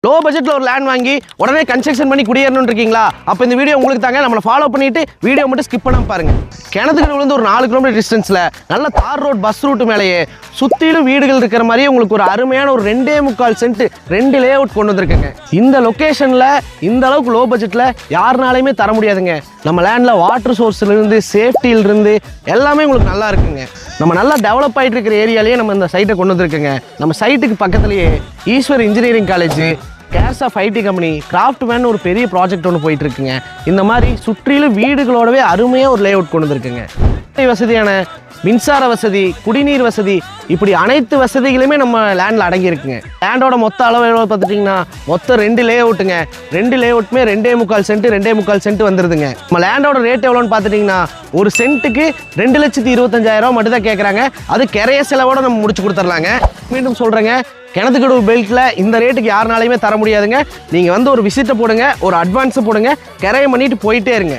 Low பட்ஜெட்டில் ஒரு land வாங்கி உடனே கன்ஸ்ட்ரக்ஷன் பண்ணி குடியேறணும்னு இருக்கீங்களா? அப்போ இந்த வீடியோ உங்களுக்கு தாங்க. நம்மளை ஃபாலோ பண்ணிட்டு வீடியோ மட்டும் ஸ்கிப் பண்ணாமல் பாருங்க. கிணத்துக்கு விழுந்து ஒரு 4 கிலோமீட்டர் டிஸ்டன்ஸில் நல்ல தார் ரோட் பஸ் ரூட் மேலேயே சுற்றிலும் வீடுகள் இருக்கிற மாதிரியே உங்களுக்கு ஒரு அருமையான ஒரு 2.25 சென்ட் 2 லே அவுட் கொண்டு வந்திருக்குங்க. இந்த லொக்கேஷனில் இந்த அளவுக்கு லோ பட்ஜெட்டில் யாருனாலையுமே தர முடியாதுங்க. நம்ம லேண்டில் வாட்டர் சோர்ஸ்லேருந்து சேஃப்டியிலிருந்து எல்லாமே உங்களுக்கு நல்லா இருக்குங்க. நம்ம நல்லா டெவலப் ஆகிட்டு இருக்கிற ஏரியாலேயே நம்ம இந்த சைட்டை கொண்டு வந்திருக்குங்க. நம்ம சைட்டுக்கு பக்கத்துலேயே Eswar engineering college, cares of IT company, craft man ஒரு பெரிய ப்ராஜெக்ட் ஒன்று போயிட்டு இருக்குங்க. இந்த மாதிரி சுற்றிலும் வீடுகளோடவே அருமையாக ஒரு லே அவுட் கொண்டு வந்திருக்குங்க. வசதியான மின்சார வசதி, குடிநீர் வசதி, இப்படி அனைத்து வசதிகளுமே நம்ம லேண்டில் அடங்கியிருக்குங்க. லேண்டோட மொத்த அளவு பார்த்துட்டிங்கன்னா மொத்தம் 2 லே அவுட்டுங்க. 2 லே அவுட்டுமே 2.25 சென்ட் 2.25 சென்ட் வந்துருதுங்க. நம்ம லேண்டோட ரேட் எவ்வளோன்னு பார்த்துட்டிங்கன்னா ஒரு சென்ட்டுக்கு 2,25,000 மட்டும் தான் கேட்குறாங்க. அது கிரைய செலவோட நம்ம முடிச்சு கொடுத்துர்லாங்க. மீண்டும் சொல்கிறேங்க, கிணத்துக்கடவு பெல்ட்டில் இந்த ரேட்டுக்கு யாருனாலையுமே தர முடியாதுங்க. நீங்கள் வந்து ஒரு விசிட்டை போடுங்க, ஒரு அட்வான்ஸை போடுங்க, கிரையம் பண்ணிட்டு போயிட்டே இருங்க.